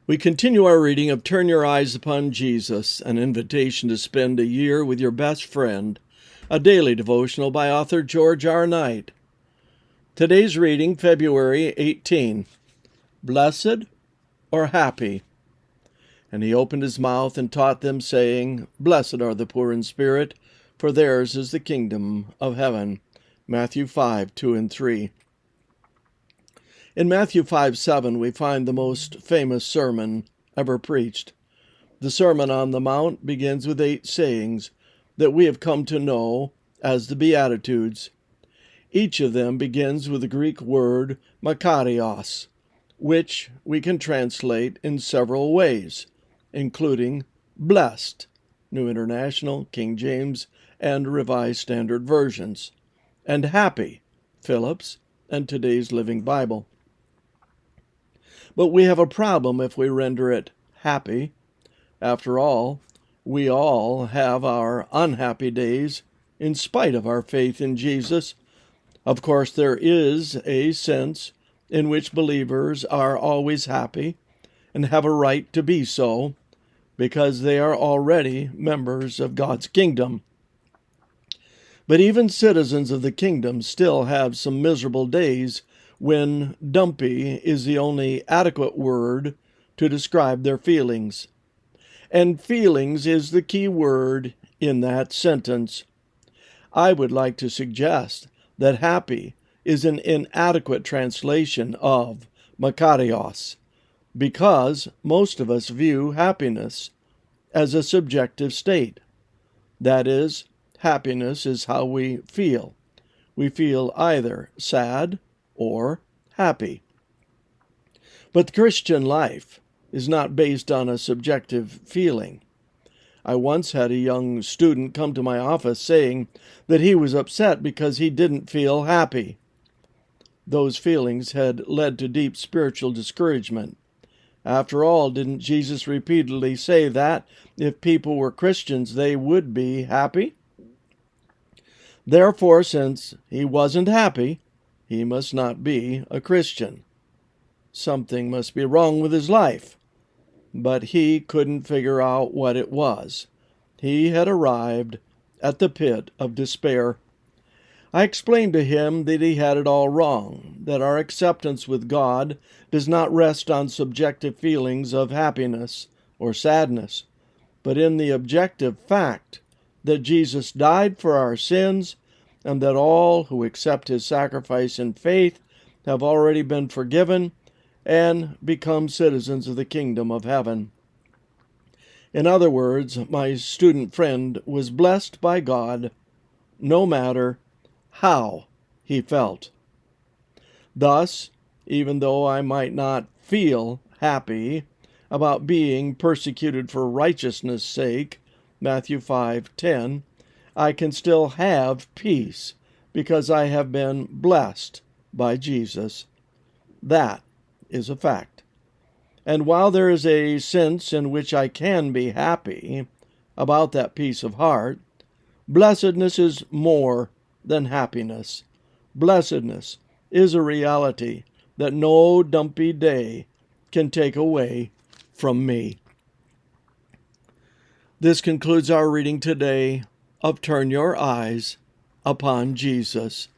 We continue our reading of Turn Your Eyes Upon Jesus, an invitation to spend a year with your best friend, a daily devotional by author George R. Knight. Today's reading, February 18. Blessed or happy? And he opened his mouth and taught them, saying, Blessed are the poor in spirit, for theirs is the kingdom of heaven. Matthew 5:2-3. In Matthew 5:7, we find the most famous sermon ever preached. The Sermon on the Mount begins with 8 sayings that we have come to know as the Beatitudes. Each of them begins with the Greek word makarios, which we can translate in several ways, including blessed, New International, King James, and Revised Standard Versions, and happy, Phillips, and Today's Living Bible. But we have a problem if we render it happy. After all, we all have our unhappy days in spite of our faith in Jesus. Of course, there is a sense in which believers are always happy and have a right to be so because they are already members of God's kingdom. But even citizens of the kingdom still have some miserable days when dumpy is the only adequate word to describe their feelings. And feelings is the key word in that sentence. I would like to suggest that happy is an inadequate translation of makarios, because most of us view happiness as a subjective state. That is, happiness is how we feel. We feel either sad or happy. But the Christian life is not based on a subjective feeling. I once had a young student come to my office saying that he was upset because he didn't feel happy. Those feelings had led to deep spiritual discouragement. After all, didn't Jesus repeatedly say that if people were Christians, they would be happy? Therefore, since he wasn't happy, he must not be a Christian. Something must be wrong with his life. But he couldn't figure out what it was. He had arrived at the pit of despair. I explained to him that he had it all wrong, that our acceptance with God does not rest on subjective feelings of happiness or sadness, but in the objective fact that Jesus died for our sins and that all who accept his sacrifice in faith have already been forgiven and become citizens of the kingdom of heaven. In other words, my student friend was blessed by God no matter how he felt. Thus, even though I might not feel happy about being persecuted for righteousness' sake, Matthew 5:10, I can still have peace because I have been blessed by Jesus. That is a fact. And while there is a sense in which I can be happy about that peace of heart, blessedness is more than happiness. Blessedness is a reality that no dumpy day can take away from me. This concludes our reading today of Turn Your Eyes Upon Jesus.